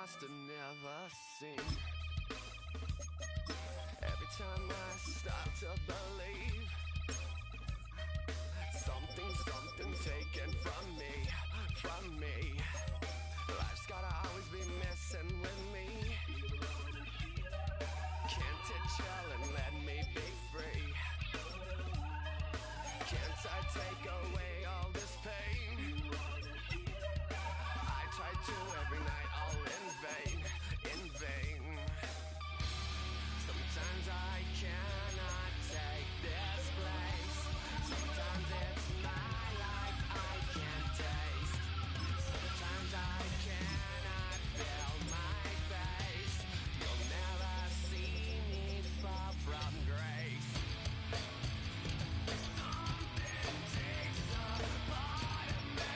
must have never seen. Every time I start to believe something taken from me. Life's gotta always be messing with me. Can't it chill and let me be free? Can't I take away all this pain? I try to every night, all in vain. Sometimes I cannot take this place. Sometimes it's my life I can't taste. Sometimes I cannot feel my face. You'll never see me far from grace. Something takes a part of me.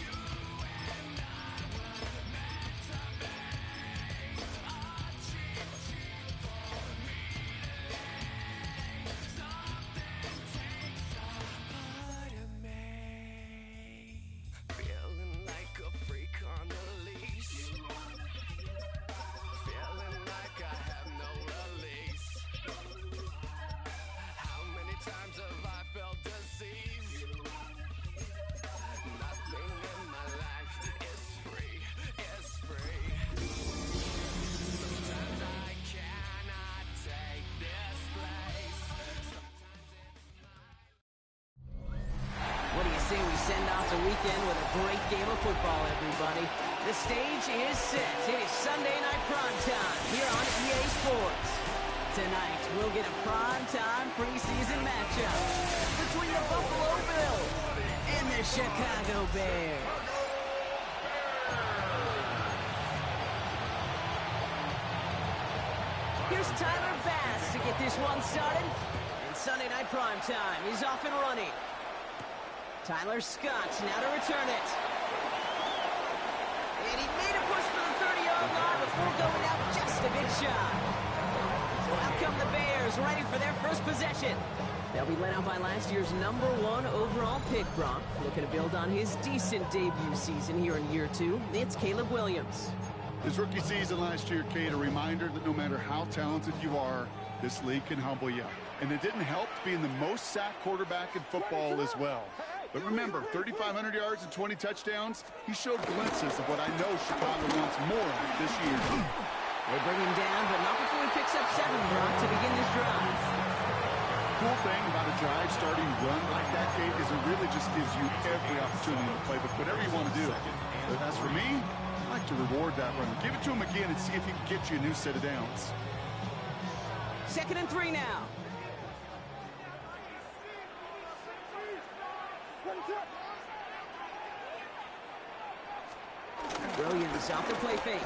You and I were meant to be. A cheap for me to lay. Something takes a part of me. Feeling like a freak on a leash. Feeling like I have no release. How many times have I felt disease? Nothing in my life is free. Sometimes I cannot take this place. Sometimes it's What do you say we send off the weekend with a great game of football, everybody? The stage is set. It is Sunday night prime time here on EA Sports. Tonight, we'll get a prime-time preseason matchup between the Buffalo Bills and the Chicago Bears. Here's Tyler Bass to get this one started. And Sunday night prime time is off and running. Tyler Scott now to return it. And he made a push for the 30-yard line before going out just a bit shy. So out come the Bears, ready for their first possession. They'll be led out by last year's #1 overall pick, Brock. Looking to build on his decent debut season here in year 2. It's Caleb Williams. His rookie season last year, Kate, a reminder that no matter how talented you are, this league can humble you. And it didn't help being the most sacked quarterback in football as well. But remember, 3,500 yards and 20 touchdowns, he showed glimpses of what I know Chicago wants more of this year. They bring him down, but not before he picks up 7, Brock, to begin this drive. Cool thing about a drive starting run like that, Kate, is it really just gives you every opportunity to play with whatever you want to do. But as for me, I like to reward that run. Give it to him again and see if he can get you a new set of downs. 2nd and 3 now. Williams off the play fake.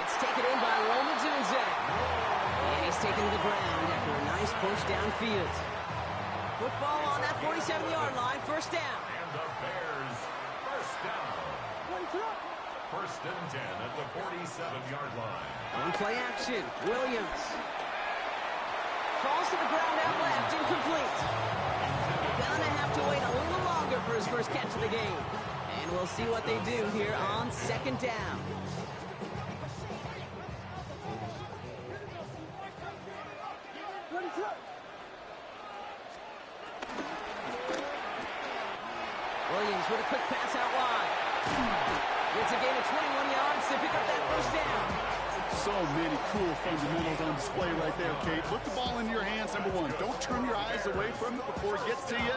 It's taken in by Roman Zunze. And he's taken to the ground after a nice push downfield. Football on that 47-yard line, first down. And the Bears, first down. First and 10 at the 47-yard line. On play action, Williams. Falls to the ground out left, incomplete. Gonna have to wait a little longer for his first catch of the game. And we'll see what they do here on 2nd down. Williams with a quick pass out wide. It's a gain of 21 yards to pick up that first down. So many cool fundamentals on display right there, Kate. Put the ball in your hands, number 1. Don't turn your eyes away from it before it gets to you.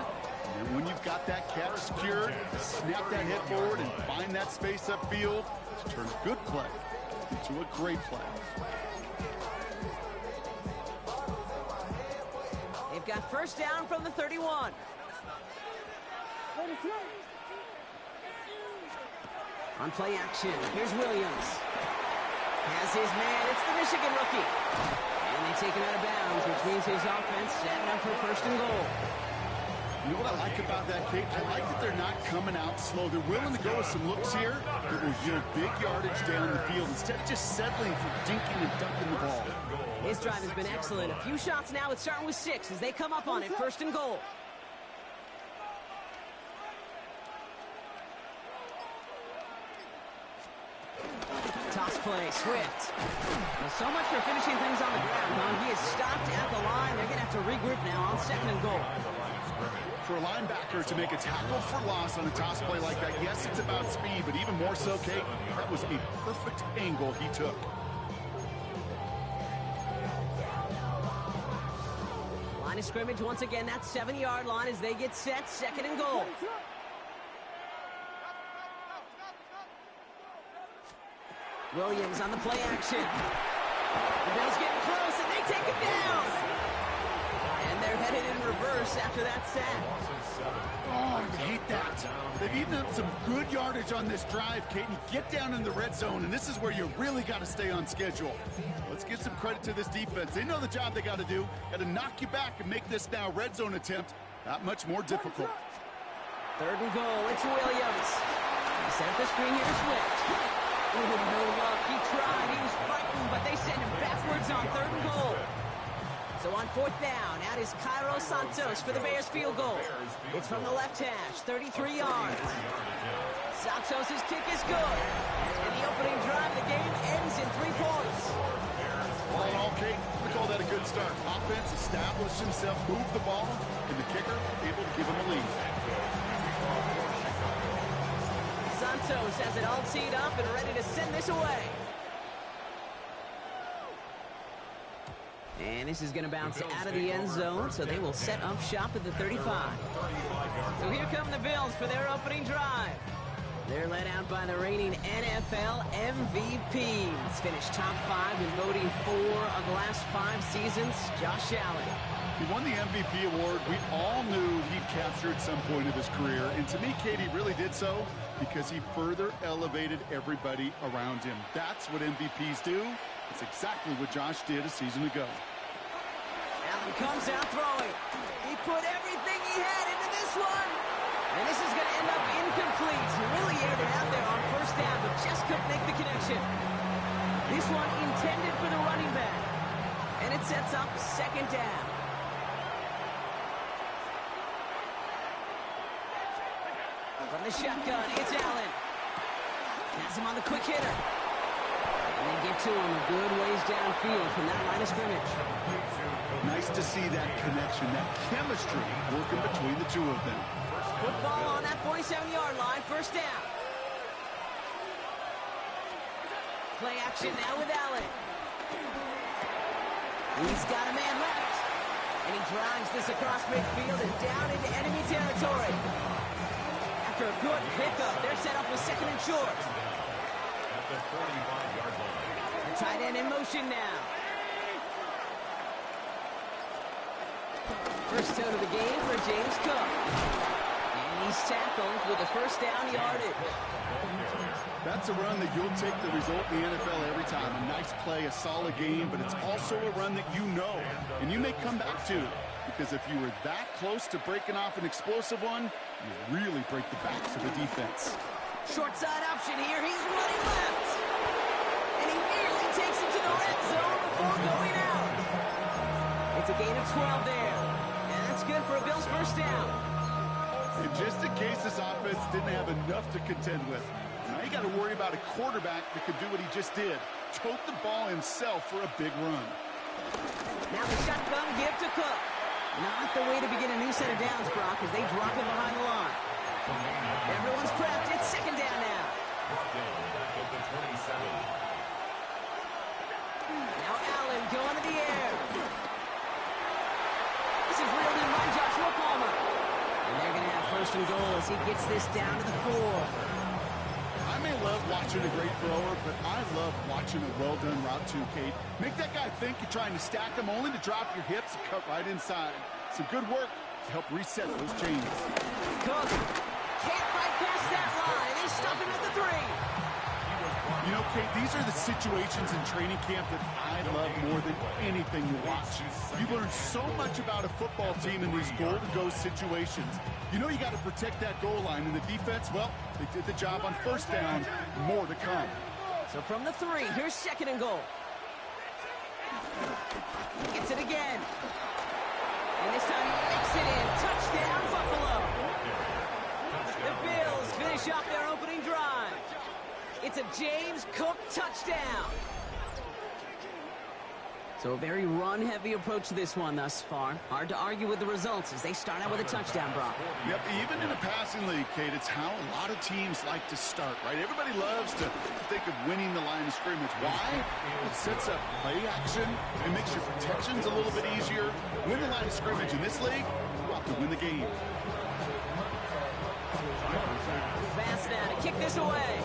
And when you've got that catch secured, snap that head forward and find that space upfield to turn a good play into a great play. They've got first down from the 31. On play action, here's Williams. Has his man, it's the Michigan rookie. And they take him out of bounds, which means his offense setting up for first and goal. You know what I like about that, Kate? I like that they're not coming out slow. They're willing to go with some looks here that will yield big yardage down the field instead of just settling for dinking and dunking the ball. His drive has been excellent. A few shots now. It's starting with 6 as they come up on it. First and goal. Toss play, Swift. Well, so much for finishing things on the ground, huh? He is stopped at the line. They're going to have to regroup now on 2nd and goal. For a linebacker to make a tackle for loss on a toss play like that, yes, it's about speed, but even more so, Kate, that was a perfect angle he took. Line of scrimmage once again, that 7-yard line as they get set, 2nd and goal. Williams on the play action. The Bills getting close, and they take it down. And they're headed in reverse after that sack. Oh, I hate that. They've eaten up some good yardage on this drive, Kate. You get down in the red zone, and this is where you really got to stay on schedule. Let's give some credit to this defense. They know the job they got to do. Got to knock you back and make this now red zone attempt that much more difficult. 3rd and goal, it's Williams. He set up the screen here to Swift. Oh, no luck. He tried. He was frightened, but they send him backwards on 3rd and goal. So on 4th down, out is Cairo Santos for the Bears field goal. It's from the left hash, 33 yards. Santos' kick is good. And the opening drive of the game ends in 3 points. All in all, Kate, we call that a good start. Offense established himself, moved the ball, and the kicker able to give him a lead. Santos has it all teed up and ready to send this away. And this is going to bounce out of the end zone, so they will set up shop at the 35. So here come the Bills for their opening drive. They're led out by the reigning NFL MVPs. Finished top 5 in voting 4 of the last 5 seasons, Josh Allen. He won the MVP award. We all knew he'd capture at some point of his career. And to me, Katie, really did so because he further elevated everybody around him. That's what MVPs do. It's exactly what Josh did a season ago. Allen comes out throwing. He put everything he had into this one. And this is going to end up incomplete. He really aired it out there on 1st down, but just couldn't make the connection. This one intended for the running back. And it sets up 2nd down. From the shotgun, it's Allen. Has him on the quick hitter. And they get to him a good ways downfield from that line of scrimmage. Nice to see that connection, that chemistry working between the two of them. Football on that 47-yard line, 1st down. Play action now with Allen. He's got a man left. And he drives this across midfield and down into enemy territory. After a good pickup, they're set up with 2nd and short. At the 45-yard line. The tight end in motion now. First out of the game for James Cook. And he's tackled with a 1st down yardage. That's a run that you'll take the result in the NFL every time. A nice play, a solid game, but it's also a run that you know, and you may come back to. Because if you were that close to breaking off an explosive one, you really break the backs of the defense. Short side option here. He's running left. And he nearly takes it to the red zone before going out. It's a gain of 12 there. And that's good for a Bills 1st down. And just in case this offense didn't have enough to contend with, now you got to worry about a quarterback that could do what he just did. Tote the ball himself for a big run. Now the shotgun give to Cook. Not the way to begin a new set of downs, Brock, as they drop it behind the line. Everyone's prepped. It's 2nd down now. Now Allen going to the air. This is reeled in by Joshua Palmer. And they're going to have 1st and goal as he gets this down to the 4. I may love watching a great thrower, but I love watching a well-done route too, Kate. Make that guy think you're trying to stack him only to drop your hips and cut right inside. Some good work to help reset those chains. Cook can't bypass that line. They stop him at the 3. You know, Kate, these are the situations in training camp that I love more than anything to watch. You learn so much about a football team in these goal-to-go situations. You know you got to protect that goal line, and the defense, well, they did the job on 1st down. More to come. So from the 3, here's 2nd and goal. He gets it again. And this time he makes it in. Touchdown, Buffalo. The Bills finish off their opening drive. It's a James Cook touchdown. So a very run-heavy approach to this one thus far. Hard to argue with the results as they start out with a touchdown, Brock. Yep, even in a passing league, Kate, it's how a lot of teams like to start, right? Everybody loves to think of winning the line of scrimmage. Why? It sets up play action. It makes your protections a little bit easier. Win the line of scrimmage in this league, you have to win the game. Fast now to kick this away.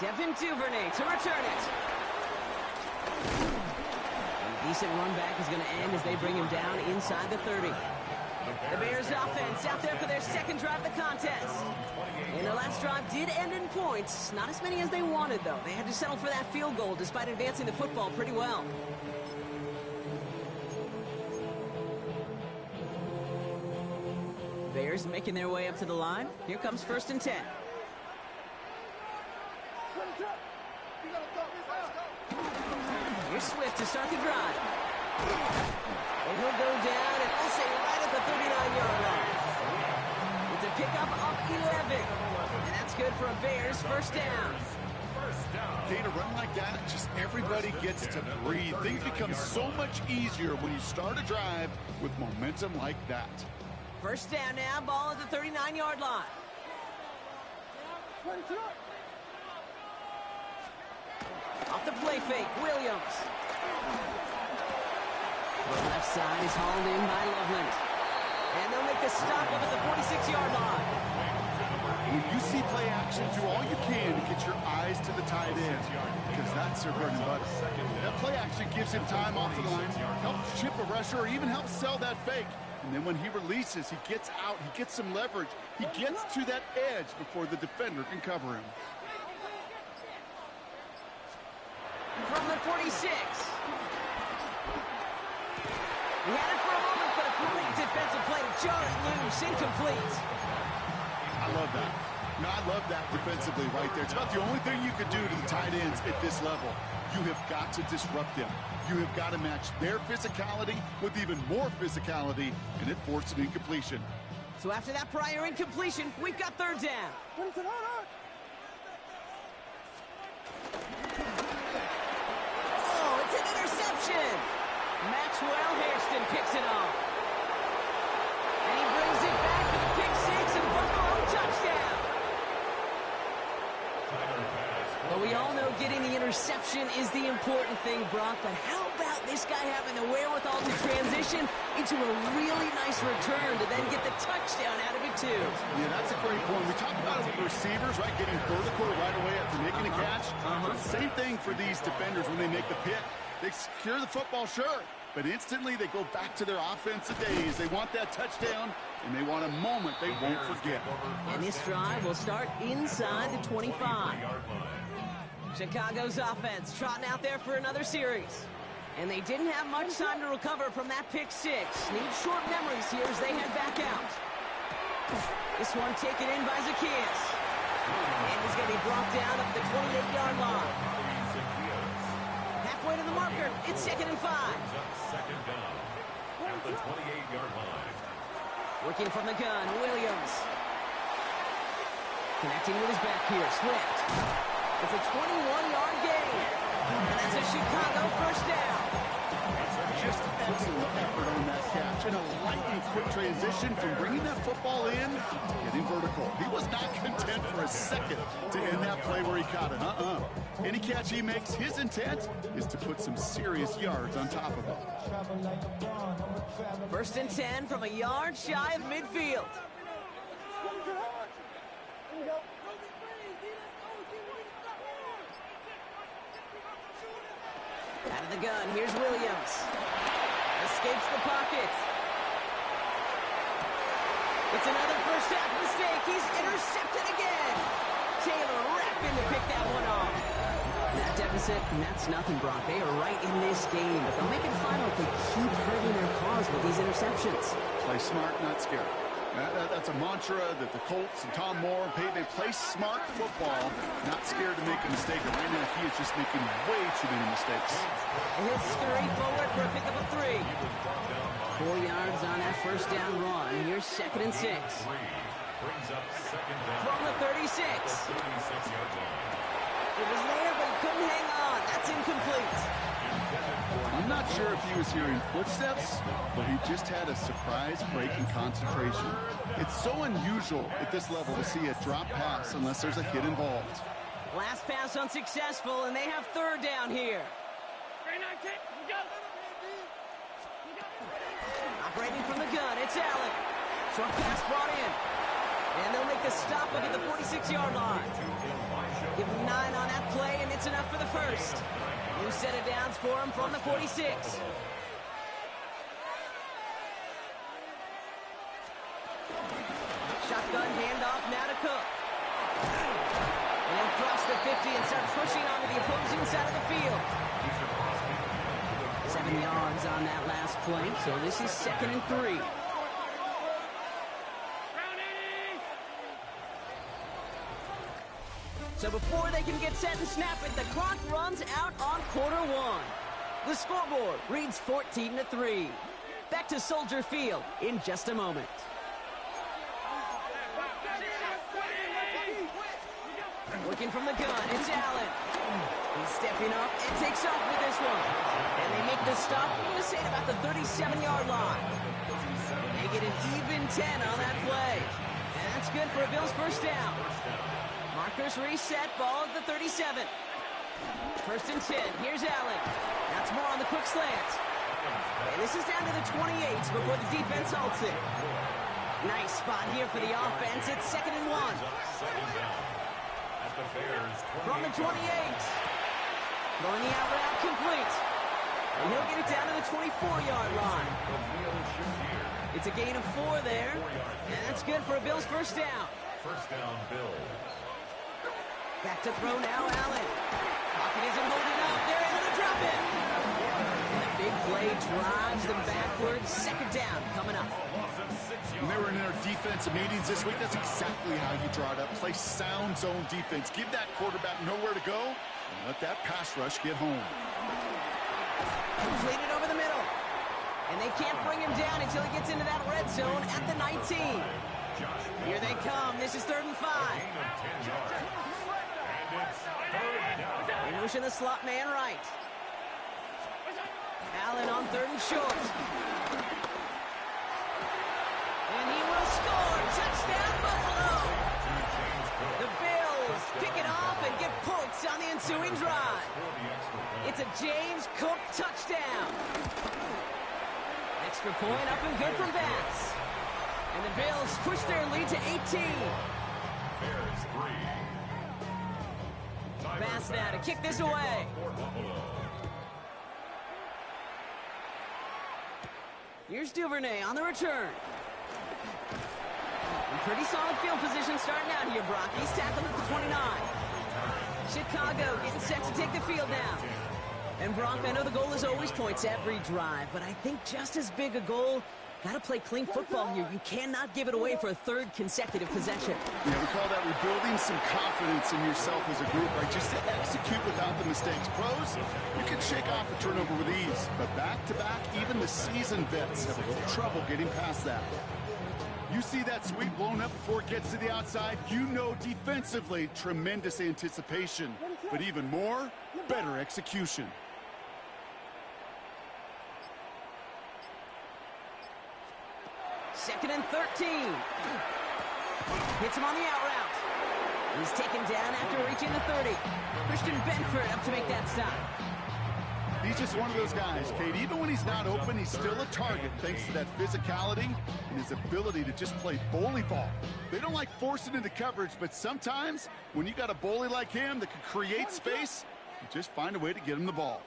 Devin Duvernay to return it. A decent run back is going to end as they bring him down inside the 30. The Bears offense out there for their second drive of the contest. And their last drive did end in points. Not as many as they wanted, though. They had to settle for that field goal despite advancing the football pretty well. Bears making their way up to the line. Here comes 1st and 10. Here's Swift to start the drive. And he'll go down, and we'll say right at the 39-yard line. It's a pickup of 11. And that's good for a Bears first down. Kate, a run like that, just everybody gets to breathe. Things become so much easier when you start a drive with momentum like that. First down now, ball at the 39-yard line. Off the play fake, Williams. The left side is hauled in by Loveland. And they'll make the stop up at the 46-yard line. When you see play action, do all you can to get your eyes to the tight end, because that's their bread and butter. That play action gives him time off the line, helps chip a rusher, or even helps sell that fake. And then when he releases, he gets out, he gets some leverage. He gets to that edge before the defender can cover him. From the 46. He had it for a moment, but a great defensive play to jar it loose, incomplete. I love that. No, I love that defensively right there. It's about the only thing you could do to the tight ends at this level. You have got to disrupt them. You have got to match their physicality with even more physicality, and it forced an incompletion. So after that prior incompletion, we've got third down. Oh, it's an interception. Maxwell Hairston picks it off. And he brings it back for the pick six and Buffalo touchdown. Well, we all know getting the interception is the important thing, Brock, but how about this guy having the wherewithal to transition into a really nice return to then get the touchdown out of it, too? Yeah, that's a great point. We talk about it with receivers, right, getting vertical right away after making a catch. Same thing for these defenders when they make the pick. They secure the football, sure, but instantly they go back to their offensive days. They want that touchdown, and they want a moment they won't forget. And this drive will start inside the 25. Chicago's offense trotting out there for another series. And they didn't have much time to recover from that pick six. Need short memories here as they head back out. This one taken in by Zacchaeus. And he's going to be brought down up the 28-yard line. Halfway to the marker, it's 2nd and 5. Second down at the 28-yard line. Working from the gun, Williams. Connecting with his back here, Swift. It's a 21-yard gain. And that's a Chicago first down. Just excellent effort on that catch. And a lightning quick transition from bringing that football in to getting vertical. He was not content for a second to end that play where he caught it. Any catch he makes, his intent is to put some serious yards on top of it. 1st and 10 from a yard shy of midfield. Out of the gun, here's Williams. Escapes the pocket. It's another first half mistake. He's intercepted again. Taylor rapping to pick that one off. That deficit, and that's nothing, Brock. They are right in this game, but they'll make it final if they keep hurting their cause with these interceptions. Play smart, not scared. That's a mantra that the Colts and Tom Moore they play smart football, not scared to make a mistake. And right now, he is just making way too many mistakes. And he'll scurry forward for a pickup of 3. 4 yards on that first down run. Here's 2nd and 6. Brings up second down. From the 36. The 36-yard line. It was there, but he couldn't hang on. That's incomplete. I'm not sure if he was hearing footsteps, but he just had a surprise break in concentration. It's so unusual at this level to see a drop pass unless there's a hit involved. Last pass unsuccessful, and they have third down here. Operating from the gun, it's Allen. Short pass brought in. And they'll make the stop up at the 46-yard line. Give him 9 on that play, and it's enough for the first. New set of downs for him from the 46. Shotgun handoff now to Cook. And he'll cross the 50 and start pushing onto the opposing side of the field. 7 yards on that last play, so this is 2nd and 3. So before they can get set and snap it, the clock runs out on quarter 1. The scoreboard reads 14-3. Back to Soldier Field in just a moment. Working from the gun, it's Allen. He's stepping up and takes off with this one. And they make the stop, we're going to say, at about the 37-yard line. They get an even 10 on that play. And that's good for a Bills first down. Markers reset, ball at the 37. 1st and 10, here's Allen. That's more on the quick slant. And this is down to the 28 before the defense halts it. Nice spot here for the offense. It's 2nd and 1. From the 28. Throwing the out route complete. And he'll get it down to the 24-yard line. It's a gain of 4 there. And that's good for a Bills first down. First down, Bills. Back to throw now, Allen. Pocket isn't holding up. They're able to drop it. And the big play drives them backwards. 2nd down coming up. When they were in their defensive meetings this week, that's exactly how you draw it up. Play sound zone defense. Give that quarterback nowhere to go and let that pass rush get home. Completed over the middle. And they can't bring him down until he gets into that red zone at the 19. Here they come. This is 3rd and 5. They motion the slot man right. Allen on 3rd and short. And he will score. Touchdown, Buffalo. The Bills pick it off and get points on the ensuing drive. It's a James Cook touchdown. Extra point up and good from Bass. And the Bills push their lead to 18. Bears 3. Bass now to kick this away. Here's Duvernay on the return. And pretty solid field position starting out here, Brock. He's tackled at the 29. Chicago getting set to take the field now. And Brock, I know the goal is always points every drive, but I think just as big a goal, got to play clean football here. You cannot give it away for a 3rd consecutive possession. Yeah, we call that rebuilding some confidence in yourself as a group, right? Just to execute without the mistakes. Pros, you can shake off a turnover with ease, but back-to-back, even the seasoned vets have a little trouble getting past that. You see that sweep blown up before it gets to the outside, you know defensively, tremendous anticipation, but even more, better execution. Second and 13. Hits him on the out route. He's taken down after reaching the 30. Christian Benford up to make that stop. He's just one of those guys, Kate. Even when he's not open, he's still a target thanks to that physicality and his ability to just play bully ball. They don't like forcing into coverage, but sometimes when you got a bully like him that can create space, you just find a way to get him the ball.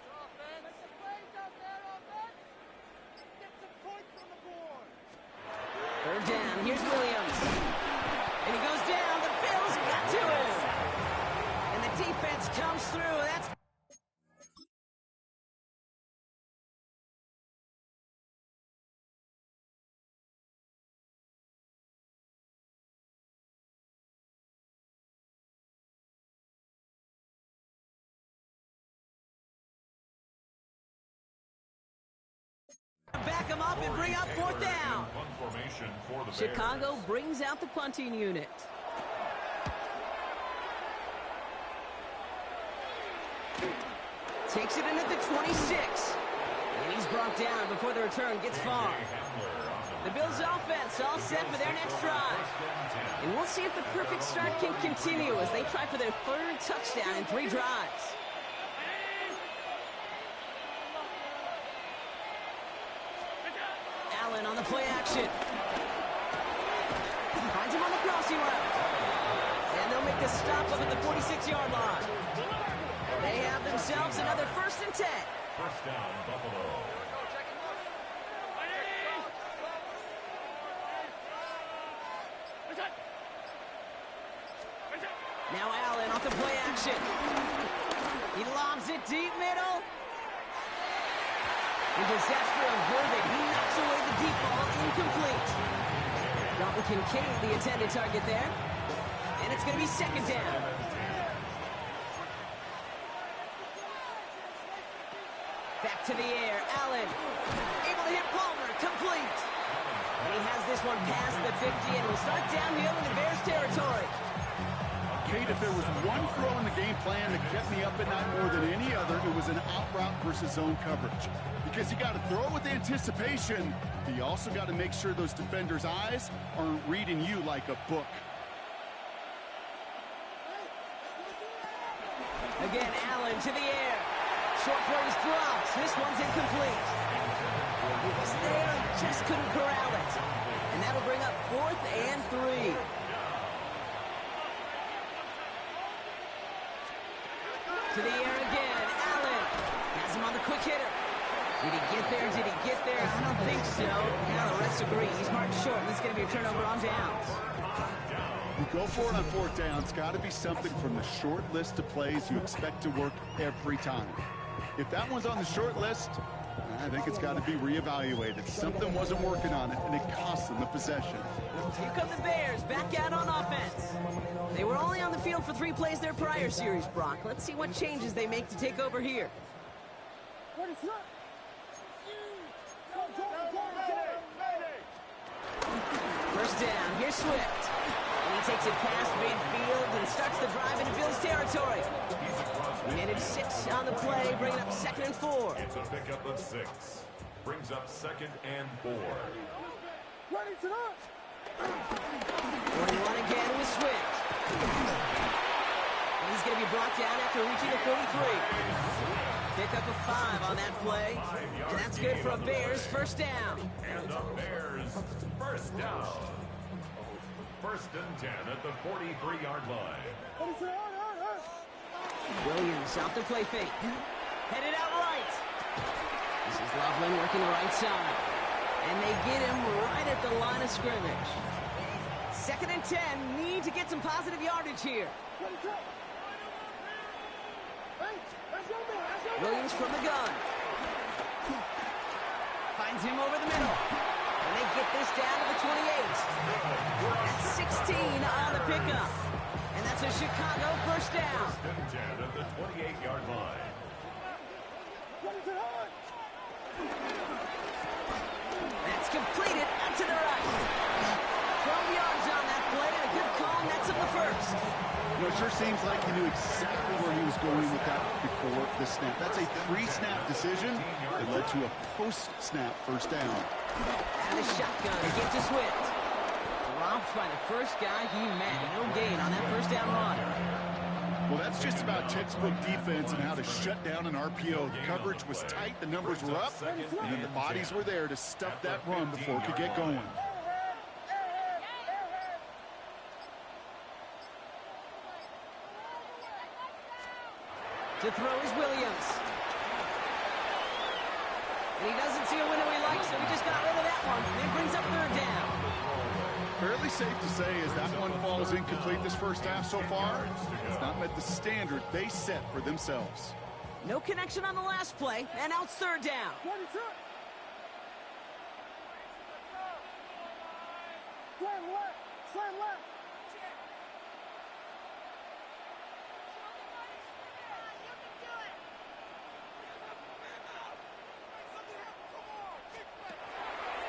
Third down, here's Williams. And he goes down, the Bills got to him. And the defense comes through, that's... Back pick them up and bring up fourth down. Punt formation for the Chicago Bears. brings out the punting unit. Takes it in at the 26. And he's brought down before the return gets far. The Bills' offense all set for their next drive. And we'll see if the perfect start can continue as they try for their third touchdown in 3 drives. Allen on the play action. Finds him on the crossing route. And they'll make the stop up at the 46-yard line. They have themselves another 1st and 10. First down, Buffalo. Now Allen off the play action. He lobs it deep middle. In disaster averted, he knocks away the deep ball, incomplete. Dalton Kincaid, the intended target there. And it's going to be 2nd down. Back to the air, Allen. Able to hit Palmer, complete. And he has this one past the 50 and will start downhill in the Bears territory. Kate, if there was one throw in the game plan that kept me up at night more than any other, it was an out route versus zone coverage. Because you got to throw with anticipation, but you also got to make sure those defenders' eyes aren't reading you like a book. Again, Allen to the air. Short throws drops. This one's incomplete. It was there, just couldn't corral it. And that'll bring up 4th and 3. To the air again, Allen has him on the quick hitter. Did he get there? Did he get there? I don't think so. Yeah, the refs agree. He's marked short, and this is going to be a turnover on downs. You go for it on 4th down. It's got to be something from the short list of plays you expect to work every time. If that one's on the short list, I think it's got to be reevaluated. Something wasn't working on it, and it cost them the possession. Here come the Bears, back out on offense. They were only on the field for 3 plays their prior series, Brock. Let's see what changes they make to take over here. First down, here's Swift. And he takes it past midfield and starts the drive into Bills territory. We needed 6 on the play, bringing up 2nd and 4. It's a pickup of 6. Brings up 2nd and 4. 41 again with Swift. And he's going to be brought down after reaching the 43. Pick up a 5 on that play. And that's good for a Bears first down. And the Bears first down. 1st and 10 at the 43-yard line. Williams off the play fake. Headed out right. This is Loveland working right side. And they get him right at the line of scrimmage. 2nd and 10. Need to get some positive yardage here. Williams from the gun. Finds him over the middle. And they get this down to the 28. That's 16 on the pickup. And that's a Chicago first down. 1st and 10 at the 28-yard line. That's completed out to the right. 12 yards on that play and a good call nets him the first. You know, it sure seems like he knew exactly where he was going with that before the snap. That's a 3-snap decision that led to a post-snap first down. And a shotgun again to Swift. Dropped by the first guy he met. No gain on that first down run. Well, that's just about textbook defense and how to shut down an RPO. The coverage was tight, the numbers were up, and then the bodies were there to stuff that run before it could get going. To throw is Williams. And he doesn't see a window he likes, so he just got rid of that one. And brings up 3rd down. Fairly safe to say as that one falls incomplete this first half so far, it's not met the standard they set for themselves. No connection on the last play, and now it's 3rd down.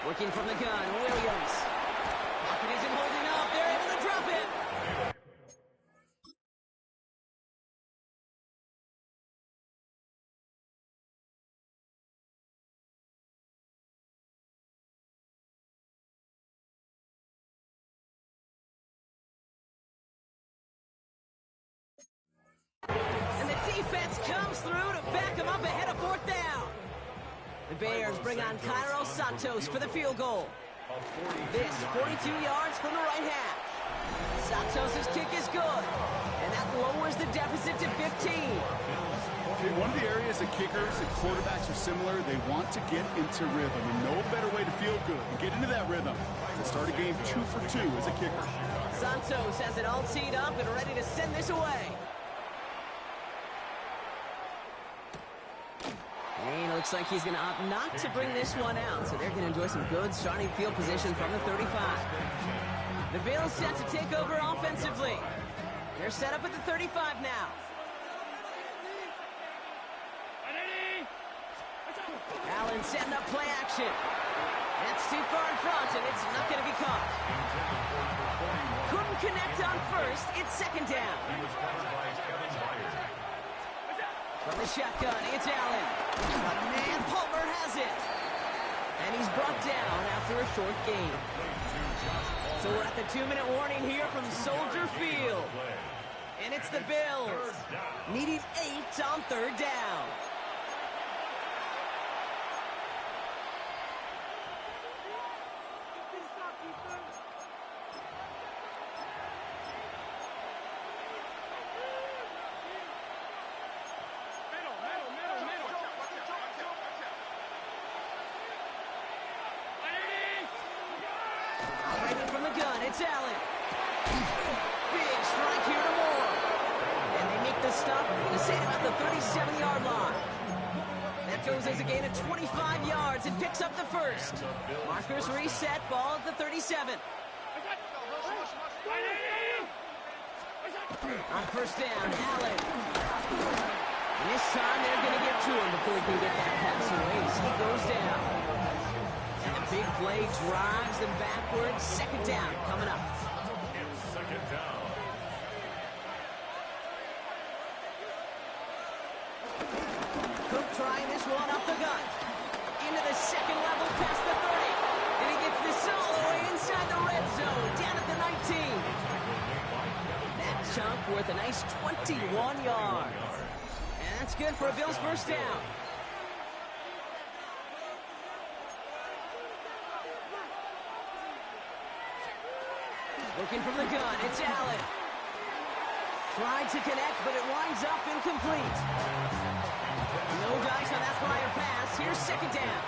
Working from the gun, Williams. Pocket isn't holding up. They're able to drop it. And the defense comes through to back him up ahead of fourth down. The Bears bring on Cairo Santos for the field goal. This 42 yards from the right half. Santos' kick is good, and that lowers the deficit to 15. Okay, one of the areas that kickers and quarterbacks are similar, they want to get into rhythm, and no better way to feel good and get into that rhythm than start a game 2 for 2 as a kicker. Santos has it all teed up and ready to send this away. And it looks like he's going to opt not to bring this one out, so they're going to enjoy some good starting field position from the 35. The Bills set to take over offensively. They're set up at the 35 now. Allen setting up play action. That's too far in front, and it's not going to be caught. Couldn't connect on first. It's second down. From the shotgun, it's Allen. But man, Palmer has it. And he's brought down after a short gain. So we're at the 2-minute warning here from Soldier Field. And it's the Bills needing 8 on third down. It's Allen. Big strike here to Moore. And they make the stop. We're going to say about the 37-yard line. That goes as a gain of 25 yards and picks up the first. Markers reset, ball at the 37. On first down, Allen. And this time they're going to get to him before he can get that pass away. So he goes down. And a big play drives them backwards. Second down coming up. It's second down. Cook trying this one up the gut. Into the second level past the 30. And he gets this all the way inside the red zone. Down at the 19. That chunk worth a nice 21 yards. And that's good for a Bills first down. Looking from the gun, it's Allen. Tried to connect, but it winds up incomplete. No dice on that prior pass. Here's second down.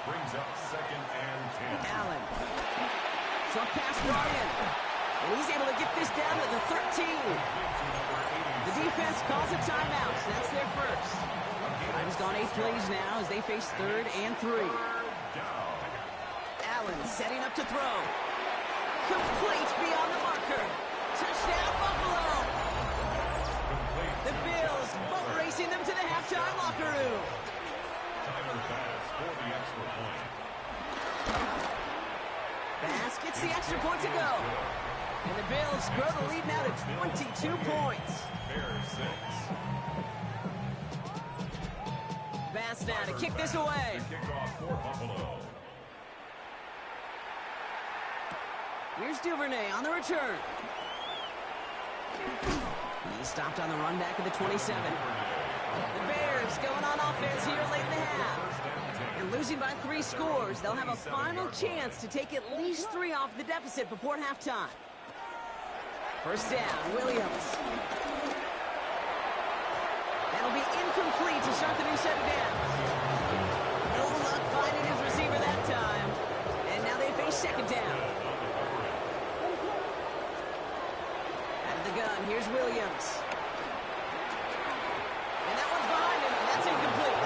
Brings up second and 10. Allen. Short pass brought in. And he's able to get this down to the 13. The defense calls a timeout. So that's their first. Time's gone 8 plays now as they face third and 3. Allen setting up to throw. Complete beyond the marker. Touchdown, Buffalo. The Bills boat racing them to the halftime locker room. Tyler Bass for the extra point. Bass gets the extra point to go. And the Bills grow the lead now to 22 points. Bears 6. Bass now to kick this away. The kickoff for Buffalo. Here's Duvernay on the return. He's stopped on the run back at the 27. The Bears going on offense here late in the half. And losing by 3 scores, they'll have a final chance to take at least 3 off the deficit before halftime. First down, Williams. That'll be incomplete to start the new set of downs. No luck finding his receiver that time. And now they face second down. Gun. Here's Williams. And that one's behind him. That's incomplete.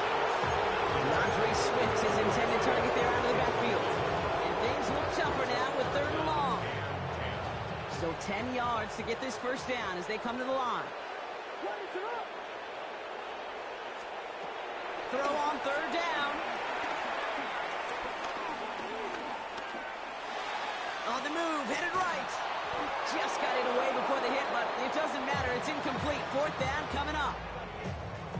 Andre Swift is intended target there out of the backfield. And things look tougher now with third and long. Still 10 yards to get this first down as they come to the line. Throw on third down. On the move, headed right. Just got it away before the hit, but it doesn't matter. It's incomplete. Fourth down coming up.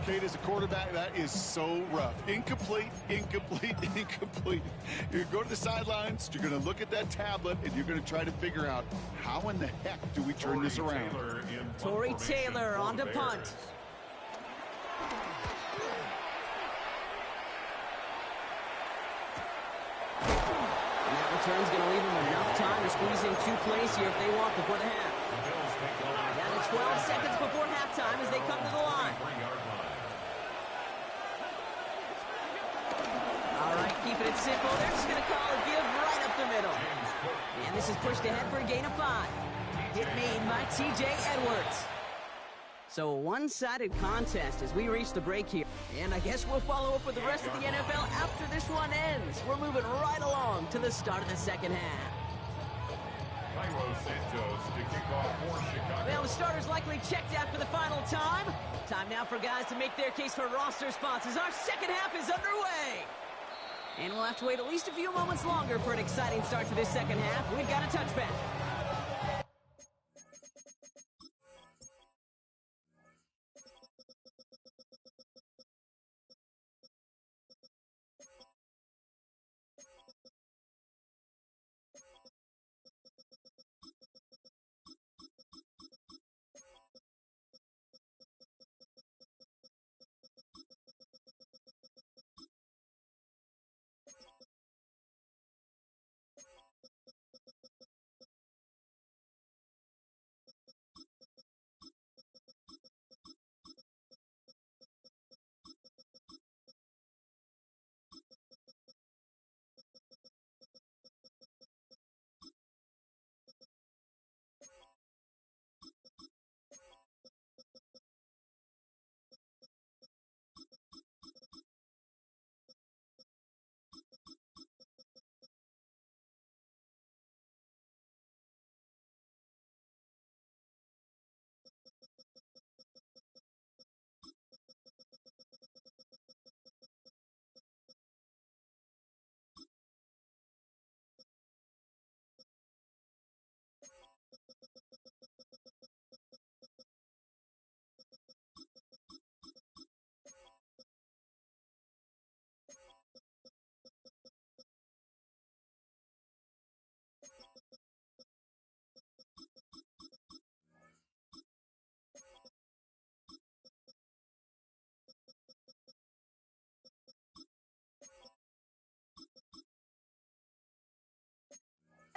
Kate, as a quarterback, that is so rough. Incomplete, incomplete, incomplete. You're going to go to the sidelines, you're going to look at that tablet, and you're going to try to figure out how in the heck do we turn this around. Torrey Taylor on to punt. And that return's going to leave them enough time to squeeze in 2 plays here if they want before the half. Down to 12 seconds before halftime as they come to the line. All right, keeping it simple. They're just going to call a give right up the middle. And this is pushed ahead for a gain of 5. Hit made by T.J. Edwards. So a one-sided contest as we reach the break here. And I guess we'll follow up with the rest of the NFL after this one ends. We're moving right along to the start of the second half. Cairo Santos to kick off for Chicago. Well, the starters likely checked out for the final time. Time now for guys to make their case for roster spots as our second half is underway. And we'll have to wait at least a few moments longer for an exciting start to this second half. We've got a touchback.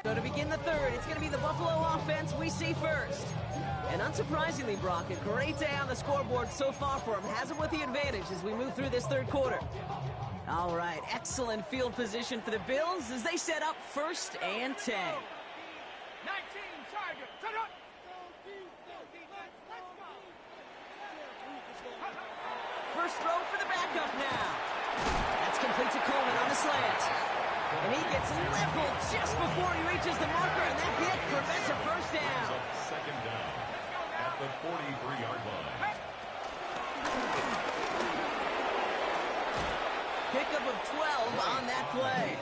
So to begin the third, it's going to be the Buffalo offense we see first. And unsurprisingly, Brock, a great day on the scoreboard so far for him. Has him with the advantage as we move through this third quarter. All right, excellent field position for the Bills as they set up 1st and 10. 19 Tiger, turn up. First throw for the backup now. That's complete to Coleman on the slant. And he gets leveled just before he reaches the marker, and that hit prevents a first down. Second down at the 43-yard line. Pickup of 12 on that play.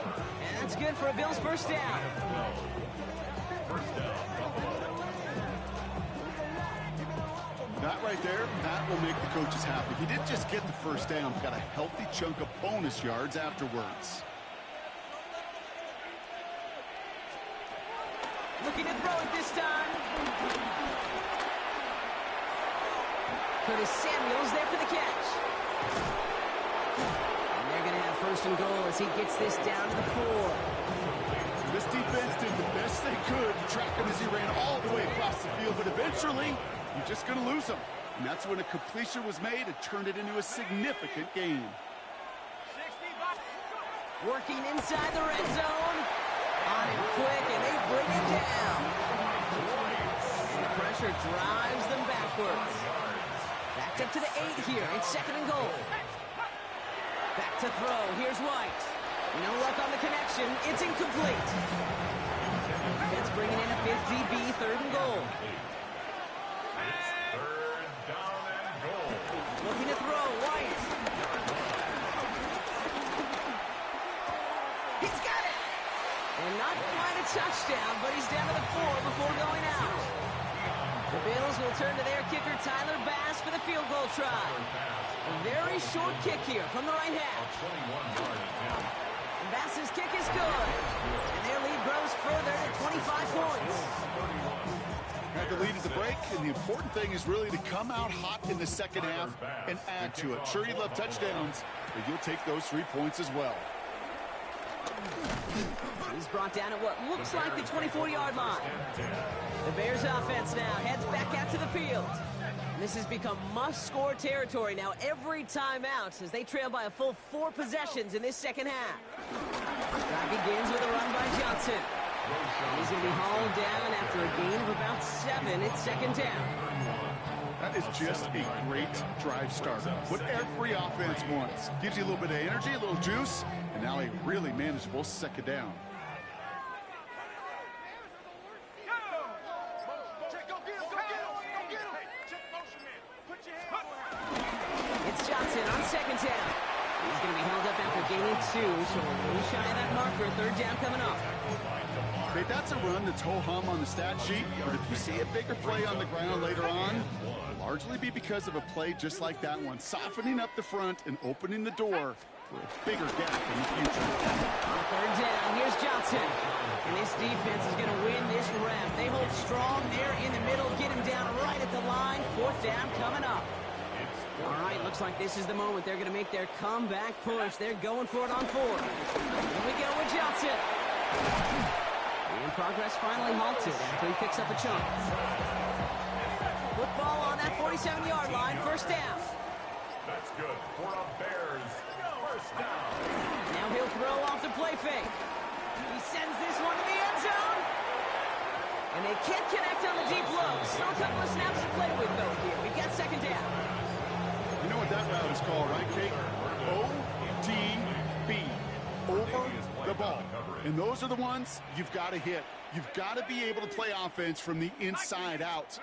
And that's good for a Bills first down. First down. That right there, that will make the coaches happy. He didn't just get the first down, he got a healthy chunk of bonus yards afterwards. Looking to throw it this time. Curtis Samuel's there for the catch. And they're going to have 1st and goal as he gets this down to the 4. This defense did the best they could to track him as he ran all the way across the field, but eventually, you're just going to lose him. And that's when a completion was made and turned it into a significant gain. Working inside the red zone. On him quick, and they bring him down. And the pressure drives them backwards. Backed up to the 8 here. It's 2nd and goal. Back to throw. Here's White. No luck on the connection. It's incomplete. That's bringing in a 5th DB, 3rd and goal. It's 3rd down and goal. Looking to throw. White. He's got it. And not quite a touchdown, but he's down to the 4 before going out. The Bills will turn to their kicker, Tyler Bass, for the field goal try. A very short kick here from the right half. And Bass's kick is good. And their lead grows further to 25 points. Had the lead at the break, and the important thing is really to come out hot in the second half and add to it. Sure, you love touchdowns, but you'll take those 3 points as well. He's brought down at what looks like the 24-yard line. The Bears offense now heads back out to the field. This has become must-score territory now every time out as they trail by a full 4 possessions in this second half. Drive begins with a run by Johnson. And he's going to be hauled down after a gain of about 7. It's second down. That is just a great drive starter. What every offense wants. Gives you a little bit of energy, a little juice, and now a really manageable second down. It's Johnson on second down. He's going to be held up after gaining 2, so a little shy of that marker. Third down coming up. Okay, that's a run that's ho-hum on the stat sheet, but if you see a bigger play on the ground later on, it'll largely be because of a play just like that one, softening up the front and opening the door for a bigger gap in the future. On third down, here's Johnson. And this defense is going to win this rep. They hold strong there in the middle, get him down right at the line. Fourth down coming up. All right, looks like this is the moment they're going to make their comeback push. They're going for it on 4. Here we go with Johnson. And progress finally halted after he picks up a chunk. Football on that 47-yard line, first down. That's good for the Bears. First down. Now he'll throw off the play fake. He sends this one to the end zone. And they can't connect on the deep low. Still a couple of snaps to play with, though, here. We got second down. You know what that route is called, right, Kate? ODB, over the ball. And those are the ones you've got to hit. You've got to be able to play offense from the inside out.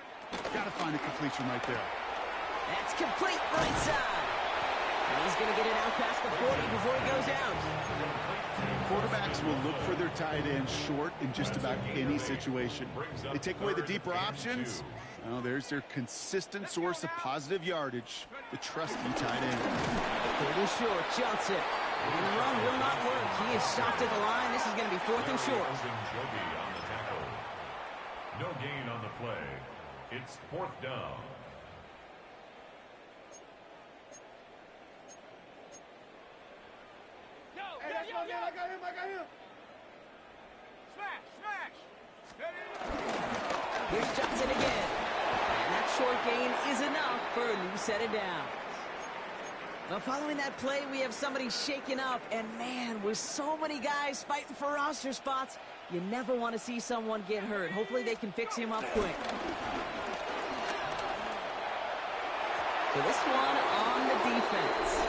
Got to find a completion right there. That's complete right side. And he's going to get it out past the 40 before he goes out. Quarterbacks will look for their tight end short in just about any situation. They take away the deeper options. Well, there's their consistent source of positive yardage, the trusty tight end. Little short, Johnson. And the run will not work. He is stopped at the line. This is going to be 4th and short. Jogi on the tackle. No gain on the play. It's 4th down. I got him. Smash. Here's Johnson again. And that short gain is enough for a new set of downs. Well, following that play, we have somebody shaken up. And, man, with so many guys fighting for roster spots, you never want to see someone get hurt. Hopefully they can fix him up quick. So this one on the defense.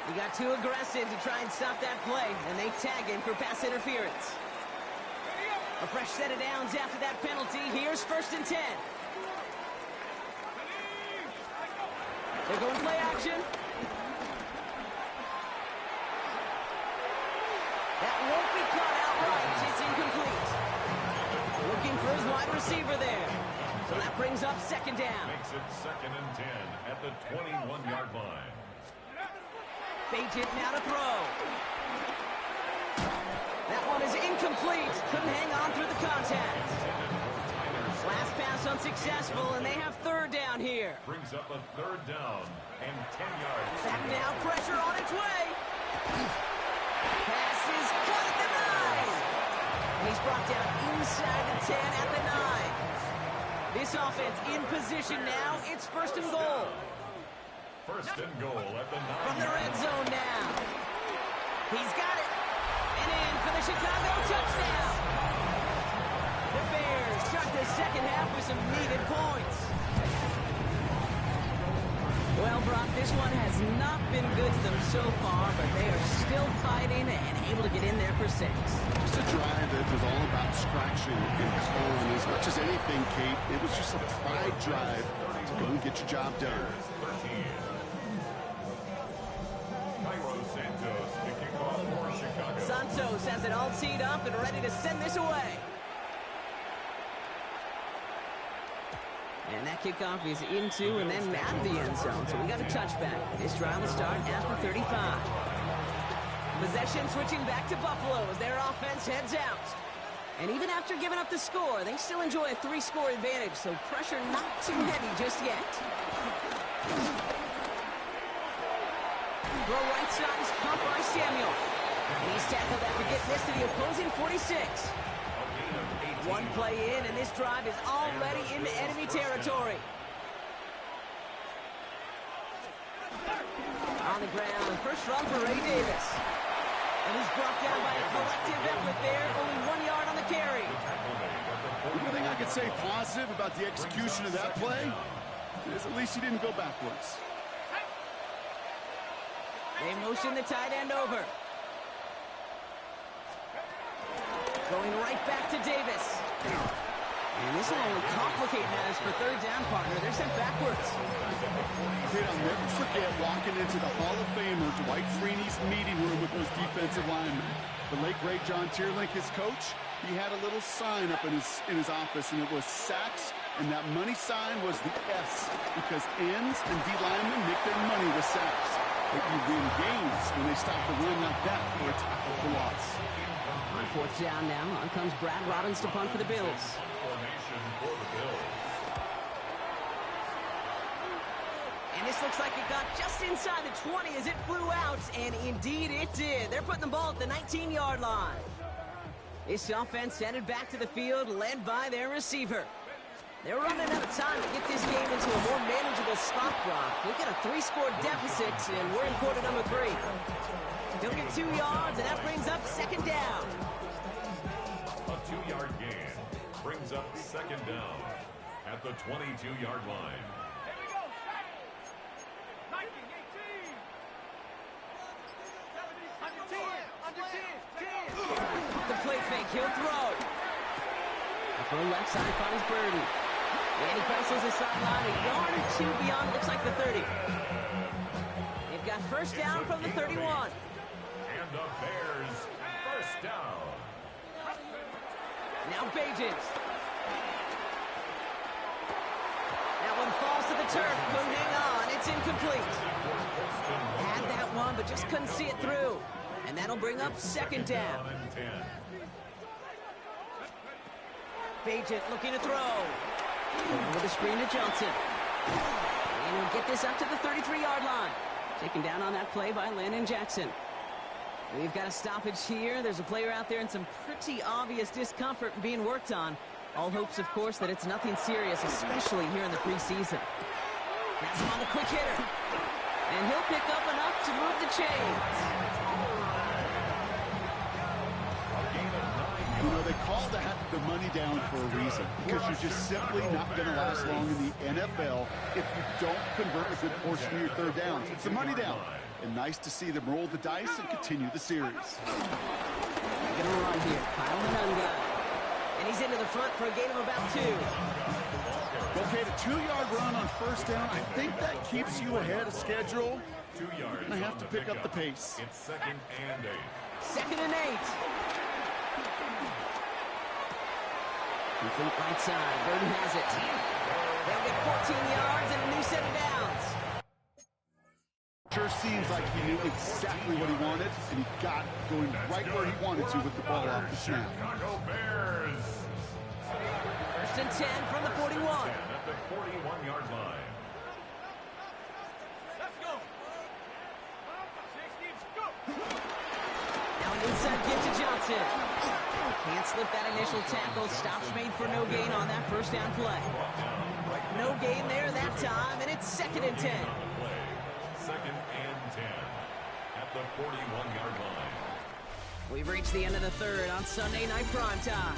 He got too aggressive to try and stop that play, and they tag him for pass interference. A fresh set of downs after that penalty. Here's 1st and 10. They're going play action. That won't be caught outright. It's incomplete. Looking for his wide receiver there. So that brings up second down. Makes it 2nd and 10 at the 21-yard line. Bagent now to throw. That one is incomplete. Couldn't hang on through the contact. Last pass unsuccessful, and they have 3rd down here. Brings up a 3rd down and 10 yards. Back now, pressure on its way. Pass is cut at the 9. He's brought down inside the 10 at the 9. This offense in position now. It's 1st and goal. 1st and goal at the 9. From the red zone now. He's got it. And in for the Chicago touchdown. The Bears start the second half with some needed points. Well, Brock, this one has not been good to them so far, but they are still fighting and able to get in there for 6. Just a drive that was all about scratching and clawing. As much as anything, Kate, it was just a pride drive to go and get your job done. Cairo Santos. Santos has it all teed up and ready to send this away. And that kickoff is into and then out of the end zone. So we got a touchback. This drive will start after 35. Possession switching back to Buffalo as their offense heads out. And even after giving up the score, they still enjoy a 3-score advantage, so pressure not too heavy just yet. Throw right side is caught by Samuel. And he's tackled after getting this to the opposing 46. One play in, and this drive is already into enemy territory. On the ground, first run for Ray Davis. And he's brought down by a collective effort there, only 1 yard on the carry. The only thing I could say positive about the execution of that play is at least he didn't go backwards. They motion the tight end over. Going right back to Davis. And this will only complicate matters for third down, partner. They're sent backwards. Kid, I'll never forget walking into the Hall of Famer Dwight Freeney's meeting room with those defensive linemen. The late, great John Tierlink, his coach, he had a little sign up in his office, and it was sacks, and that money sign was the S, because ends and D linemen make their money with sacks. But you win games when they stop the run like that for a tackle for loss. On fourth down now, on comes Brad Robbins to punt for the Bills. Formation for the Bills. And this looks like it got just inside the 20 as it flew out, and indeed it did. They're putting the ball at the 19-yard line. This offense headed back to the field, led by their receiver. They're running out of time to get this game into a more manageable spot, Brock. We've got a 3-score deficit, and we're in quarter number 3. He'll get 2 yards, and that brings up second down. A 2-yard gain brings up second down at the 22-yard line. The play fake, he'll throw. The throw left side finds Burden. And he crosses the sideline a yard or 2 beyond, looks like the 30. They've got first down from the 31. And the Bears first down. Now Bagent. That one falls to the turf, couldn't hang on, it's incomplete. Had that one, but just couldn't see it through. And that'll bring up second down. Bagent looking to throw. Over the screen to Johnson. And he'll get this up to the 33-yard line. Taken down on that play by Landon Jackson. We've got a stoppage here. There's a player out there in some pretty obvious discomfort being worked on. All hopes, of course, that it's nothing serious, especially here in the preseason. That's him on the quick hitter. And he'll pick up enough to move the chains. You know, they call that the money down for a reason, because you're just simply not going to last long in the NFL if you don't convert a good portion of your third downs. It's the money down. And nice to see them roll the dice and continue the series. They're going to run here. Kyle Manunga. And he's into the front for a gain of about 2. Okay, the 2-yard run on first down, I think that keeps you ahead of schedule. 2 yards. And I have to pick up the pace. It's second and 8. Second and 8. Complete right side. Burden has it. They'll get 14 yards and a new set of downs. Sure seems like he knew exactly what he wanted, and he got going right where he wanted to with the ball off the snap. Chicago Bears. First and 10 from the 41. At the 41-yard line. Let's go. 60, go. Now an inside give to Johnson. Can't slip that initial tackle. Stops made for no gain on that first down play. No gain there that time, and it's second and 10. Second and 10 at the 41-yard line. We've reached the end of the third on Sunday Night Primetime.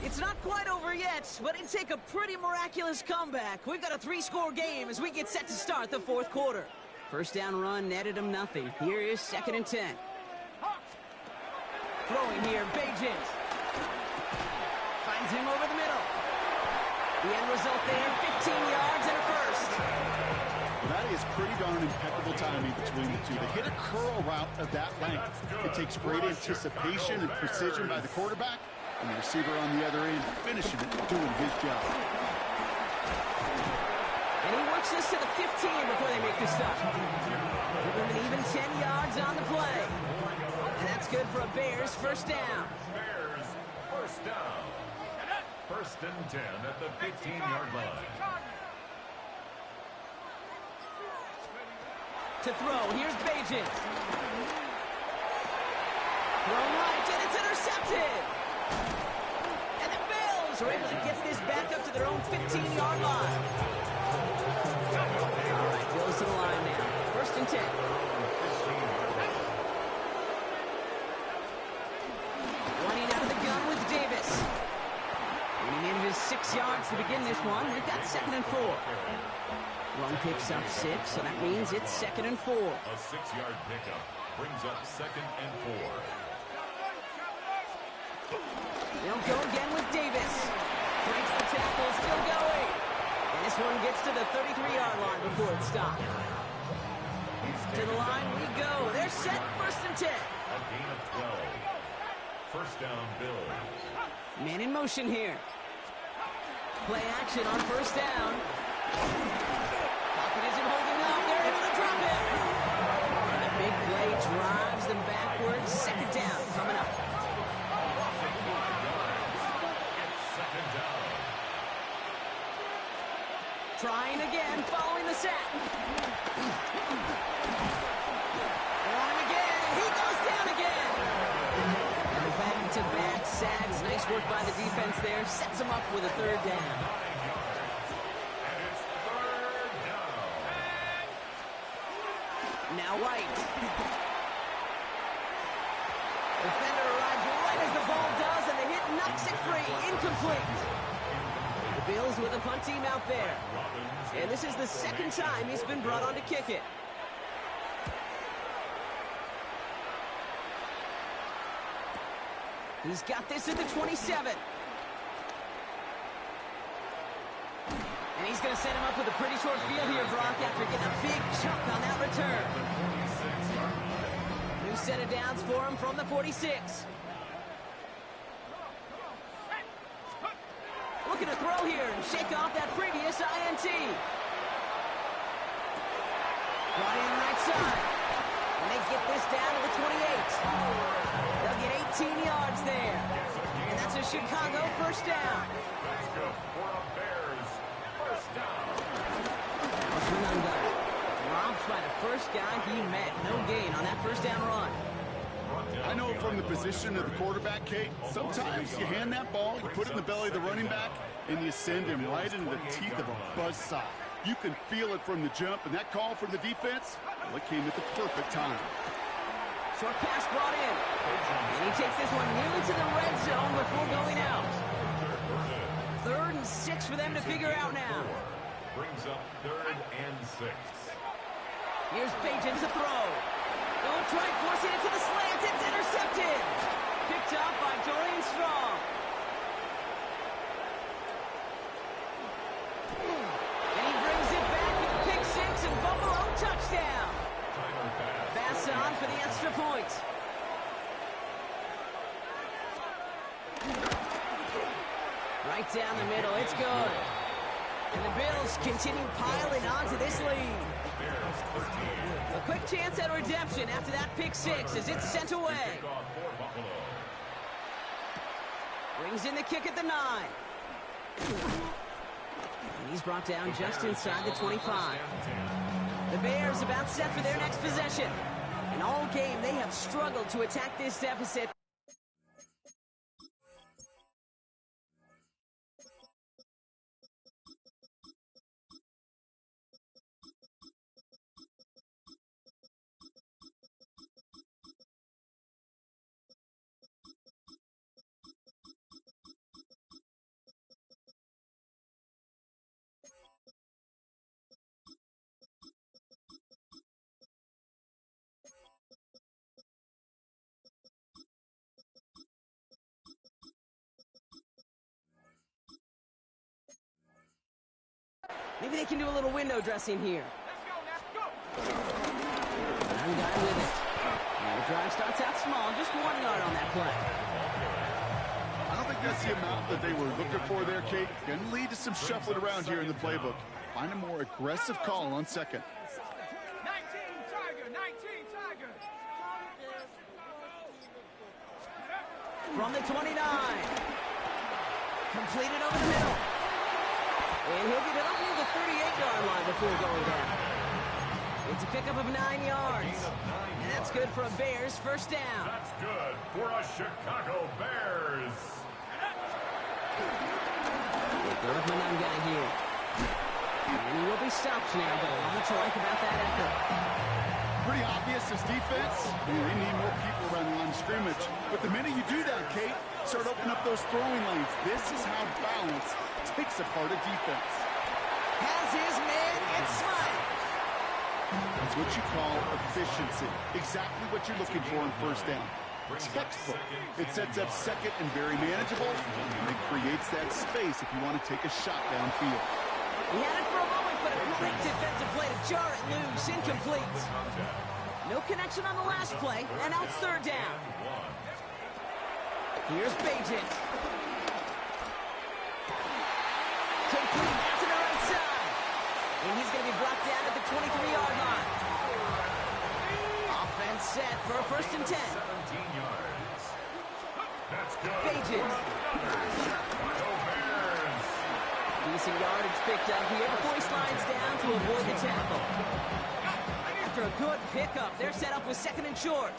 It's not quite over yet, but it'd take a pretty miraculous comeback. We've got a 3-score game as we get set to start the fourth quarter. First down run netted him nothing. Here is second and 10. Throwing here, Bagent. Finds him over the middle. The end result there, 15 yards and a first. That is pretty darn impeccable timing between the two. They hit a curl route of that length. It takes great anticipation and precision by the quarterback, and the receiver on the other end finishing it, doing his job. And he works this to the 15 before they make the stop. Give them an even 10 yards on the play. And that's good for a Bears first down. Bears first down. First and 10 at the 15-yard line. To throw, here's Bagent. Thrown right, and it's intercepted. And the Bills are able to get this back up to their own 15-yard line. All right, Bills to the line now. First and 10. Running out of the gun with Davis. Running in his 6 yards to begin this one. They've got 2nd and 4. Run picks up 6, so that means it's 2nd and 4. A 6-yard pickup brings up 2nd and 4. They'll go again with Davis. Breaks the tackle, still going. And this one gets to the 33-yard line before it stopped. To the line we go. They're set, first and 10. A gain of 12. First down, Bills. Man in motion here. Play action on first down. Pocket isn't holding up. They're able to drop it. And the big play drives them backwards. 2nd down coming up. It's 2nd down. Trying again, following the sack. On him again, and he goes down again. And the back-to-back sacks. Nice work by the defense there. Sets him up with a 3rd down. Now White. Defender arrives right as the ball does, and the hit knocks it free. Incomplete. The Bills with a punt team out there. And this is the 2nd time he's been brought on to kick it. He's got this at the 27. And he's going to set him up with a pretty short field here, Brock, after getting a big chunk on that return. New set of downs for him from the 46. Looking to throw here and shake off that previous INT. Brought in right side. And they get this down to the 28. They'll get 18 yards there. And that's a Chicago first down. That's good for a Bears first down. Dropped by the first guy he met. No gain on that first down run. I know from the position of the quarterback, Kate, sometimes you hand that ball, you put it in the belly of the running back, and you send him right into the teeth of a buzzsaw. You can feel it from the jump, and that call from the defense, well, it came at the perfect time. Short pass brought in. And he takes this one nearly to the red zone before going out. 3rd and 6 for them to figure out now. Brings up 3rd and 6. Here's Bagent to throw. They'll try forcing it to the slant. It's intercepted. Picked up by Dorian Strong. And he brings it back with a pick 6 and Buffalo touchdown. Pass on for the extra point. Right down the middle. It's good. And the Bills continue piling onto this lead. A quick chance at redemption after that pick 6 as it's sent away. Brings in the kick at the 9. And he's brought down just inside the 25. The Bears about set for their next possession. And all game, they have struggled to attack this deficit. Maybe they can do a little window dressing here. Unguy with it. And the drive starts out small, just 1 yard on that play. I don't think that's the amount that they were looking for there, Kate. Going to lead to some shuffling around here in the playbook. Find a more aggressive call on second. 19 Tiger, 19 Tiger. From the 29. Completed over the middle. And he'll get it up near the 38-yard line before going down. It's a pickup of 9 yards. And that's good for a Bears first down. That's good for a Chicago Bears. They go with Monangai here. And he will be stopped now, but a lot to like about that effort. Pretty obvious as defense. They need more people around the line of scrimmage. But the minute you do that, Kate, start opening up those throwing lanes. This is how balance takes apart a defense. Has his man and smiles. That's what you call efficiency. Exactly what you're looking for in first down. Textbook. It sets up second and very manageable, and it creates that space if you want to take a shot downfield. He had it for a moment, but a great defensive play to jar it loose. Incomplete. No connection on the last play, and now it's third down. Here's Bagent. Complete to the right side. And he's going to be brought down at the 23-yard line. Offense set for a first and 10. 17 yards. That's good. Bagent. Chicago Bears. Decent yardage picked up here before he slides down to avoid the tackle. After a good pickup, they're set up with second and short.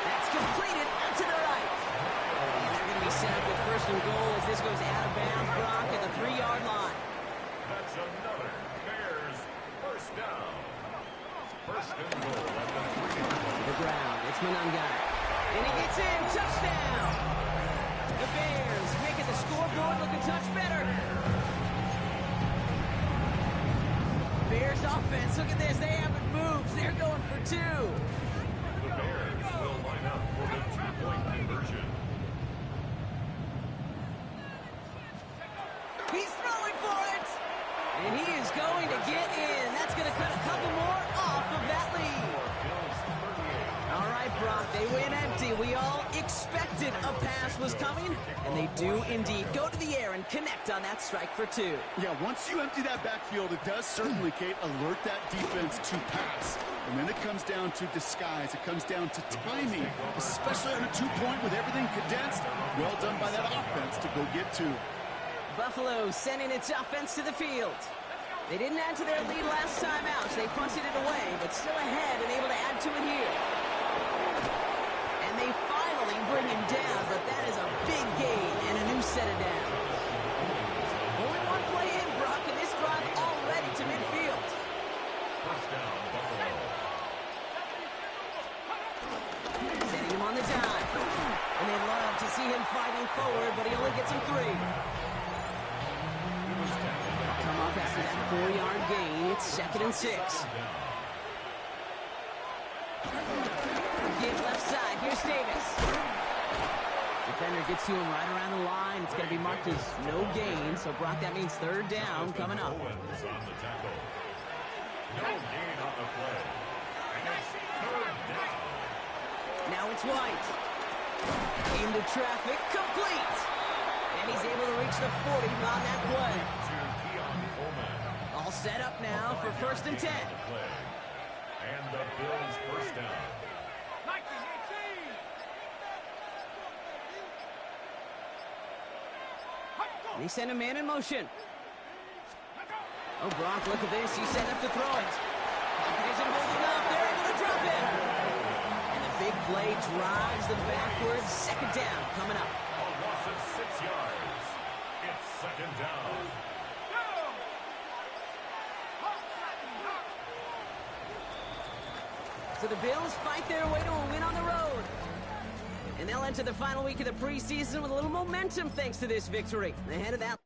That's completed out to the right. And they're going to be set up with first and goal as this goes out of bounds. Brock at the 3-yard line. That's another Bears first down. First and goal at the 3-yard line. To the ground, it's Monangai. And he gets in, touchdown! The Bears making the scoreboard look a touch better. Bears offense, look at this, they haven't moved. They're going for 2. The Bears will line up for the 2-point conversion. He's throwing for it! And he is going to get in. That's going to cut a couple more off of that lead. All right, Brock, they win empty. We all expected a pass was coming, and they do indeed go to the air and connect on that strike for 2. Yeah, once you empty that backfield, it does certainly, Kate, alert that defense to pass. And then it comes down to disguise. It comes down to timing, especially on a 2-point with everything condensed. Well done by that offense to go get 2. Buffalo sending its offense to the field. They didn't add to their lead last time out, so they punted it away, but still ahead and able to add to it here. And they finally bring him down, but that is a big gain and a new set of downs. Only one play in, Brock, and this drive already to midfield. First down, Buffalo. Setting him on the dime. And they love to see him fighting forward, but he only gets him 3. Come up after that 4-yard gain. It's second and 6. Again, left side. Here's Davis. Defender gets to him right around the line. It's going to be marked as no gain. So, Brock, that means third down coming up. Owens on the tackle. No gain on the play. And it's third down. Now it's White. Into traffic. Complete. And he's able to reach the 40 on that play. To Keon Coleman. All set up now for first and 10. Play. And the Bills first down. 1918. They send a man in motion. Oh, Brock, look at this. He's set up to throw it. Pocket isn't holding up. They're able to drop it. And the big play drives them backwards. Second down coming up. A loss of 6 yards. It's second down. So the Bills fight their way to a win on the road. And they'll enter the final week of the preseason with a little momentum thanks to this victory. Ahead of that.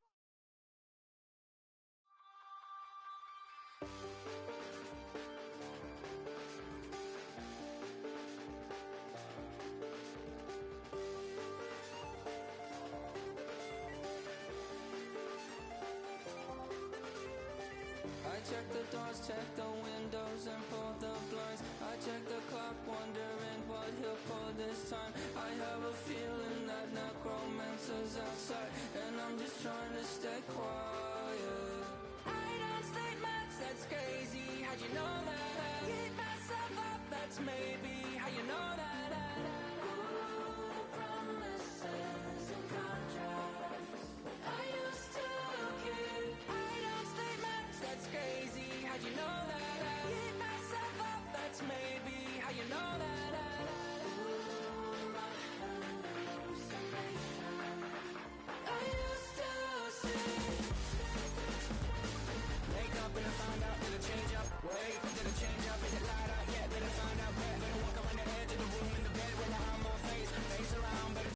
check the doors, check the windows, and pull the blinds. I check the clock, wondering what he'll pull this time. I have a feeling that necromancer's outside, and I'm just trying to stay quiet. I don't state much, that's crazy. How'd you know that? Keep myself up, that's maybe how you know that. Ooh, promises and contracts. I used to keep. I don't state much, that's crazy. How'd you know that? Keep myself up, that's maybe how you know that. Ooh, my hallucination. I used to see. Wake up and I find out, did it change up? Wake up, did it change up? Is it light up? Yeah, did it find out? Better walk around the edge of the room in the bed with my arm on face around, better